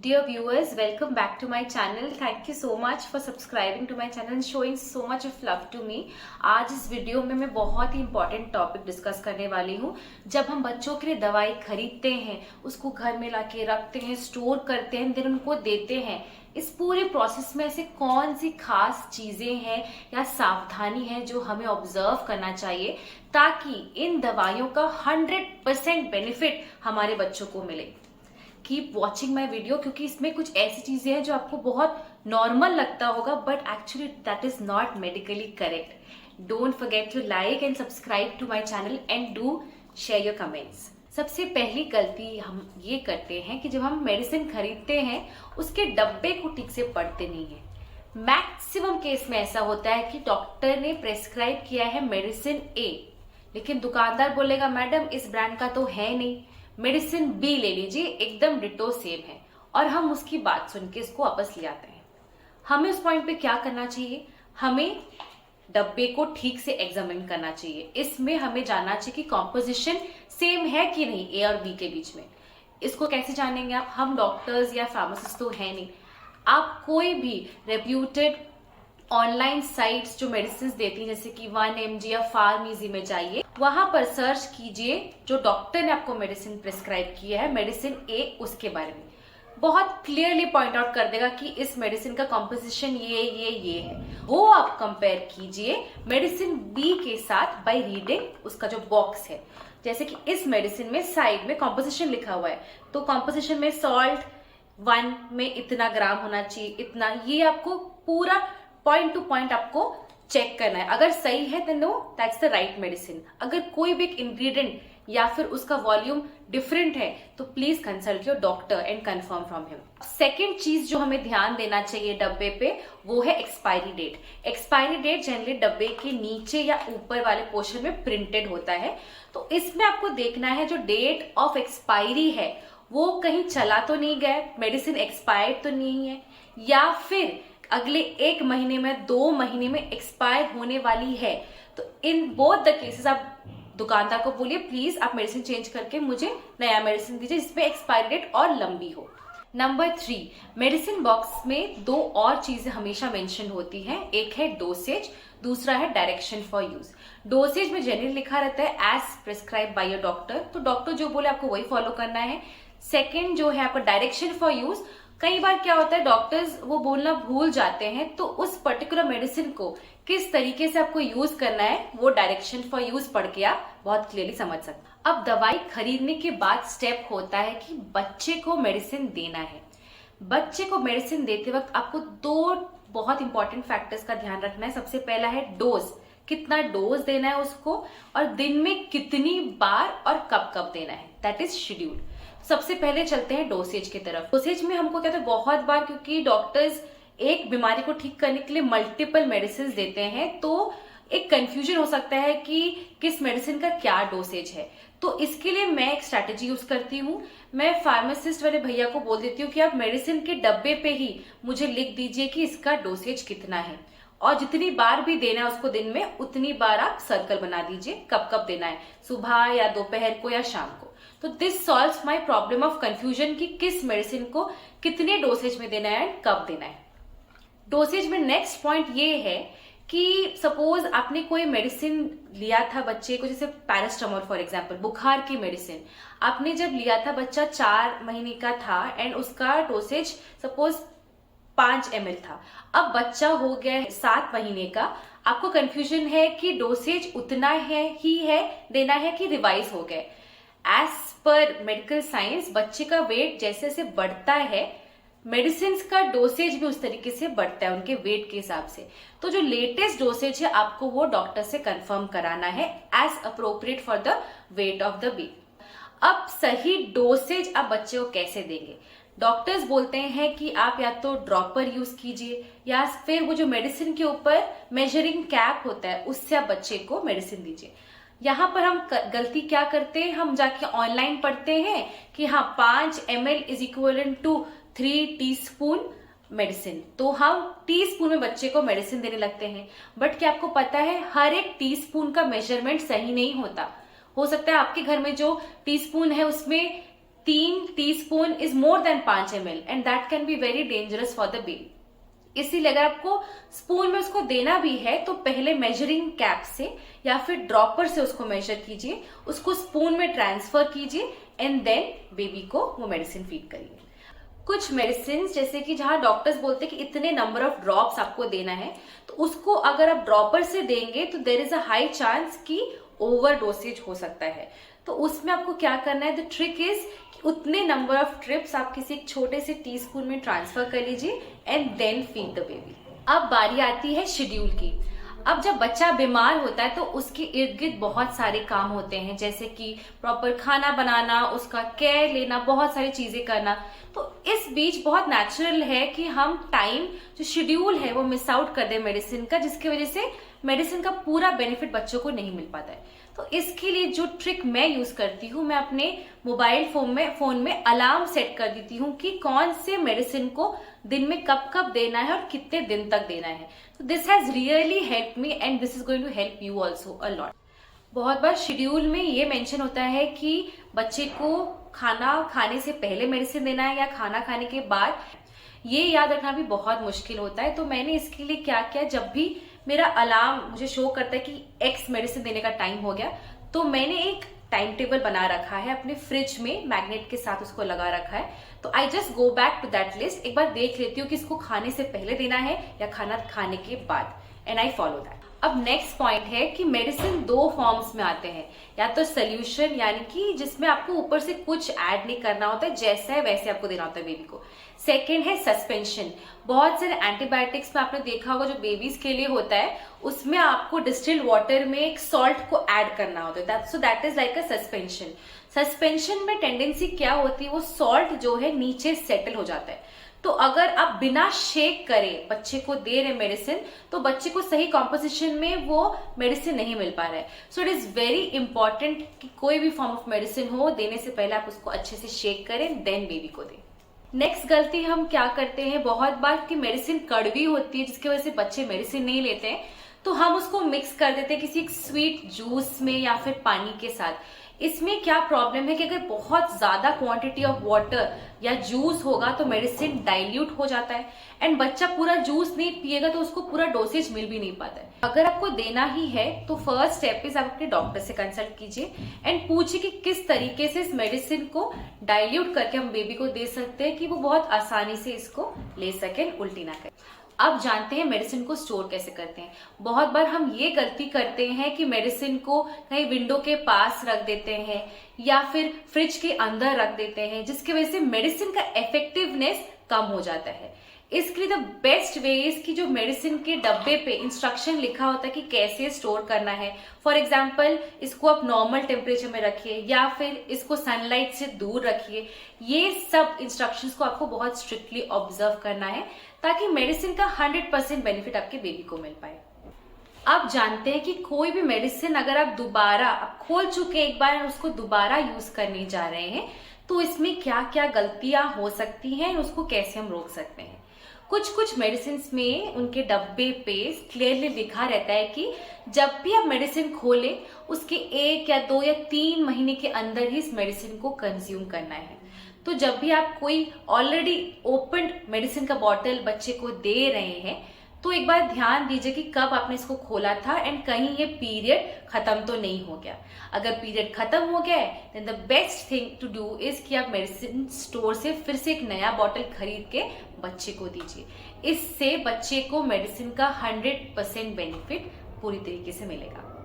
Dear viewers, welcome back to my channel. Thank you so much for subscribing to my channel and showing so much of love to me. आज इस video में मैं बहुत ही important topic discuss करने वाली हूँ। जब हम बच्चों के लिए दवाई खरीदते हैं, उसको घर में लाके रखते हैं, स्टोर करते हैं, देन उनको देते हैं, इस पूरे प्रोसेस में ऐसे कौन सी खास चीजें हैं या सावधानी है जो हमें ऑब्जर्व करना चाहिए ताकि इन दवाइयों का 100% बेनिफिट हमारे बच्चों को मिले। कीप वॉचिंग माई वीडियो क्योंकि इसमें कुछ ऐसी चीजें हैं जो आपको बहुत नॉर्मल लगता होगा but actually that is not medically correct. Don't forget to like and subscribe to my channel and do share your comments. सबसे पहली गलती हम ये करते हैं कि जब हम मेडिसिन खरीदते हैं उसके डब्बे को ठीक से पढ़ते नहीं है। मैक्सिमम केस में ऐसा होता है कि डॉक्टर ने प्रेस्क्राइब किया है मेडिसिन ए, लेकिन दुकानदार बोलेगा मैडम इस ब्रांड का तो है नहीं, मेडिसिन बी ले लीजिए, एकदम डिटो सेम है, और हम उसकी बात सुन के इसको वापस ले आते हैं। हमें उस पॉइंट पे क्या करना चाहिए? हमें डब्बे को ठीक से एग्जामिन करना चाहिए। इसमें हमें जानना चाहिए कि कॉम्पोजिशन सेम है कि नहीं ए और बी के बीच में। इसको कैसे जानेंगे आप? हम डॉक्टर्स या फार्मासिस्ट तो है नहीं। आप कोई भी रेप्यूटेड ऑनलाइन साइट्स जो मेडिसिन देती हैं जैसे कि 1mg या फार्मेसी में जाइए, वहां पर सर्च कीजिए जो डॉक्टर ने आपको मेडिसिन प्रिस्क्राइब किया है मेडिसिन ए, उसके बारे में बहुत क्लियरली पॉइंट आउट कर देगा कि इस मेडिसिन का कॉम्पोजिशन ये है। वो आप कंपेयर कीजिए मेडिसिन बी के साथ बाय रीडिंग उसका जो बॉक्स है। जैसे कि इस मेडिसिन में साइड में कॉम्पोजिशन लिखा हुआ है, तो कॉम्पोजिशन में सॉल्ट 1 में इतना ग्राम होना चाहिए, इतना, ये आपको पूरा पॉइंट टू पॉइंट आपको चेक करना है। अगर सही है then know that's the right medicine. अगर कोई भी एक इंग्रेडिएंट या फिर उसका वॉल्यूम डिफरेंट है तो please consult your doctor and confirm from him. Second चीज जो हमें ध्यान देना चाहिए डब्बे पे वो है expiry date. Expiry date generally डब्बे के नीचे या ऊपर वाले पोर्शन में प्रिंटेड होता है, तो इसमें आपको देखना है जो डेट ऑफ एक्सपायरी है वो कहीं चला तो नहीं गया, मेडिसिन एक्सपायर्ड तो नहीं है, या फिर अगले 1 महीने में 2 महीने में एक्सपायर होने वाली है। तो इन बोथ द केसेस आप दुकानदार को बोलिए प्लीज आप मेडिसिन चेंज करके मुझे नया मेडिसिन दीजिए जिसमें एक्सपायरी डेट और लंबी हो। नंबर 3, मेडिसिन बॉक्स में 2 और चीजें हमेशा मेंशन होती हैं। एक है डोसेज, दूसरा है डायरेक्शन फॉर यूज। डोसेज में जनरली लिखा रहता है as prescribed by your doctor, तो डॉक्टर जो बोले आपको वही फॉलो करना है। सेकेंड जो है आपका डायरेक्शन फॉर यूज, कई बार क्या होता है डॉक्टर्स वो बोलना भूल जाते हैं, तो उस पर्टिकुलर मेडिसिन को किस तरीके से आपको यूज करना है वो डायरेक्शन फॉर यूज पढ़ के आप बहुत क्लियरली समझ सकते हैं। अब दवाई खरीदने के बाद स्टेप होता है कि बच्चे को मेडिसिन देना है। बच्चे को मेडिसिन देते वक्त आपको 2 बहुत इंपॉर्टेंट फैक्टर्स का ध्यान रखना है। सबसे पहला है डोज, कितना डोज देना है उसको, और दिन में कितनी बार और कब कब देना है, दैट इज शेड्यूल। सबसे पहले चलते हैं डोसेज की तरफ। डोसेज में हमको कहते हैं बहुत बार, क्योंकि डॉक्टर्स एक बीमारी को ठीक करने के लिए मल्टीपल मेडिसिन देते हैं, तो एक कंफ्यूजन हो सकता है कि किस मेडिसिन का क्या डोसेज है। तो इसके लिए मैं एक स्ट्रैटेजी यूज करती हूँ। मैं फार्मासिस्ट वाले भैया को बोल देती हूँ कि आप मेडिसिन के डब्बे पे ही मुझे लिख दीजिए कि इसका डोसेज कितना है, और जितनी बार भी देना है उसको दिन में उतनी बार आप सर्कल बना दीजिए कब कब देना है, सुबह या दोपहर को या शाम को। तो this solves my problem of confusion कि किस मेडिसिन को कितने डोसेज में देना है, कब देना है। डोसेज में नेक्स्ट पॉइंट ये है कि सपोज आपने कोई मेडिसिन लिया था बच्चे को, जैसे पैरास्टामोल फॉर एग्जांपल, बुखार की मेडिसिन आपने जब लिया था, बच्चा 4 महीने का था एंड उसका डोसेज सपोज 5 ml था। अब बच्चा हो गया है 7 महीने का, आपको कंफ्यूजन है कि डोसेज उतना है देना है कि रिवाइज हो गए। एज पर मेडिकल साइंस बच्चे का वेट जैसे जैसे बढ़ता है मेडिसिन का डोसेज भी उस तरीके से बढ़ता है उनके वेट के हिसाब से। तो जो लेटेस्ट डोसेज है आपको वो डॉक्टर से कंफर्म कराना है age appropriate for the weight of the baby. अब सही डोसेज आप बच्चे को कैसे देंगे? डॉक्टर्स बोलते हैं कि आप या तो ड्रॉपर यूज कीजिए या फिर वो जो मेडिसिन के ऊपर मेजरिंग कैप होता है उससे आप बच्चे को मेडिसिन दीजिए। यहाँ पर हम गलती क्या करते हैं, हम जाके ऑनलाइन पढ़ते हैं कि हाँ 5 ml is equivalent to 3 teaspoon medicine, तो हम टीस्पून में बच्चे को मेडिसिन देने लगते हैं। बट क्या आपको पता है हर एक टीस्पून का मेजरमेंट सही नहीं होता। हो सकता है आपके घर में जो टीस्पून है उसमें 3 teaspoon is more than 5 ml and that can be very dangerous for the baby. इसीलिए अगर आपको स्पून में उसको देना भी है तो पहले मेजरिंग कैप से या फिर ड्रॉपर से उसको मेजर कीजिए, उसको स्पून में ट्रांसफर कीजिए एंड देन बेबी को वो मेडिसिन फीड करिए। कुछ मेडिसिन जैसे कि जहां डॉक्टर्स बोलते हैं कि इतने नंबर ऑफ ड्रॉप्स आपको देना है, तो उसको अगर आप ड्रॉपर से देंगे तो there is a high chance कि ओवर डोसेज हो सकता है। तो उसमें आपको क्या करना है, द ट्रिक इज उतने नंबर ऑफ ट्रिप्स आप किसी एक छोटे से टीस्पून में ट्रांसफर कर लीजिए and then feed the baby. अब बारी आती है शेड्यूल की। अब जब बच्चा बीमार होता है तो उसके इर्द गिर्द बहुत सारे काम होते हैं, जैसे कि प्रॉपर खाना बनाना, उसका केयर लेना, बहुत सारी चीजें करना। तो इस बीच बहुत नेचुरल है कि हम टाइम जो शेड्यूल है वो मिस आउट कर दें मेडिसिन का, जिसकी वजह से मेडिसिन का पूरा बेनिफिट बच्चों को नहीं मिल पाता है। तो इसके लिए जो ट्रिक मैं यूज करती हूँ, मैं अपने मोबाइल फोन में अलार्म सेट कर देती हूँ कि कौन से मेडिसिन को दिन में कब कब देना है और कितने दिन तक देना है। तो this has really help me and this is going to help you also a lot. बहुत बार शेड्यूल में ये मेंशन होता है कि बच्चे को खाना खाने से पहले मेडिसिन देना है या खाना खाने के बाद। ये याद रखना भी बहुत मुश्किल होता है। तो मैंने इसके लिए क्या किया, जब भी मेरा अलार्म मुझे शो करता है कि एक्स मेडिसिन देने का टाइम हो गया, तो मैंने एक टाइम टेबल बना रखा है अपने फ्रिज में, मैग्नेट के साथ उसको लगा रखा है। तो I just go back to that list, एक बार देख लेती हूँ कि इसको खाने से पहले देना है या खाना खाने के बाद, एंड आई फॉलो दैट। अब नेक्स्ट पॉइंट है कि मेडिसिन 2 फॉर्म्स में आते हैं, या तो सोल्यूशन यानी कि जिसमें आपको ऊपर से कुछ ऐड नहीं करना होता है, जैसा है वैसे आपको देना होता है बेबी को। सेकेंड है सस्पेंशन। बहुत सारे एंटीबायोटिक्स में आपने देखा होगा जो बेबीज के लिए होता है, उसमें आपको डिस्टिल्ड वाटर में एक सॉल्ट को ऐड करना होता है, so that is like a suspension. Suspension में टेंडेंसी क्या होती है, वो सॉल्ट जो है नीचे सेटल हो जाता है। तो अगर आप बिना शेक करे बच्चे को दे रहे मेडिसिन, तो बच्चे को सही कॉम्पोजिशन में वो मेडिसिन नहीं मिल पा रहा है। So it is very important कि कोई भी फॉर्म ऑफ मेडिसिन हो, देने से पहले आप उसको अच्छे से शेक करें देन बेबी को दें। नेक्स्ट गलती हम क्या करते हैं बहुत बार कि मेडिसिन कड़वी होती है जिसकी वजह से बच्चे मेडिसिन नहीं लेते हैं, तो हम उसको मिक्स कर देते हैं किसी स्वीट जूस में या फिर पानी के साथ। इसमें क्या प्रॉब्लम है कि अगर बहुत ज्यादा क्वांटिटी ऑफ वाटर या जूस होगा तो मेडिसिन डाइल्यूट हो जाता है एंड बच्चा पूरा जूस नहीं पिएगा तो उसको पूरा डोसेज मिल भी नहीं पाता है। अगर आपको देना ही है तो फर्स्ट स्टेप इज आप अपने डॉक्टर से कंसल्ट कीजिए एंड पूछिए कि किस तरीके से इस मेडिसिन को डाइल्यूट करके हम बेबी को दे सकते हैं कि वो बहुत आसानी से इसको ले सके, उल्टी ना करे। अब जानते हैं मेडिसिन को स्टोर कैसे करते हैं। बहुत बार हम ये गलती करते हैं कि मेडिसिन को कहीं विंडो के पास रख देते हैं या फिर फ्रिज के अंदर रख देते हैं, जिसकी वजह से मेडिसिन का इफेक्टिवनेस कम हो जाता है। इसके लिए द बेस्ट वे इज कि जो मेडिसिन के डब्बे पे इंस्ट्रक्शन लिखा होता है कि कैसे स्टोर करना है, फॉर एग्जाम्पल इसको आप नॉर्मल टेम्परेचर में रखिए या फिर इसको सनलाइट से दूर रखिए। ये सब इंस्ट्रक्शंस को आपको बहुत स्ट्रिक्टली ऑब्जर्व करना है ताकि मेडिसिन का 100% बेनिफिट आपके बेबी को मिल पाए। अब जानते हैं कि कोई भी मेडिसिन अगर आप खोल चुके हैं एक बार और उसको दोबारा यूज करने जा रहे हैं तो इसमें क्या क्या गलतियां हो सकती हैं, उसको कैसे हम रोक सकते हैं। कुछ मेडिसिन में उनके डब्बे पे क्लियरली लिखा रहता है कि जब भी आप मेडिसिन खोलें उसके 1 या 2 या 3 महीने के अंदर ही इस मेडिसिन को कंज्यूम करना है। तो जब भी आप कोई ऑलरेडी ओपन मेडिसिन का बॉटल बच्चे को दे रहे हैं तो एक बार ध्यान दीजिए कि कब आपने इसको खोला था एंड कहीं ये पीरियड खत्म तो नहीं हो गया। अगर पीरियड खत्म हो गया है then the best thing to do is कि आप मेडिसिन स्टोर से फिर से एक नया बॉटल खरीद के बच्चे को दीजिए। इससे बच्चे को मेडिसिन का 100% बेनिफिट पूरी तरीके से मिलेगा।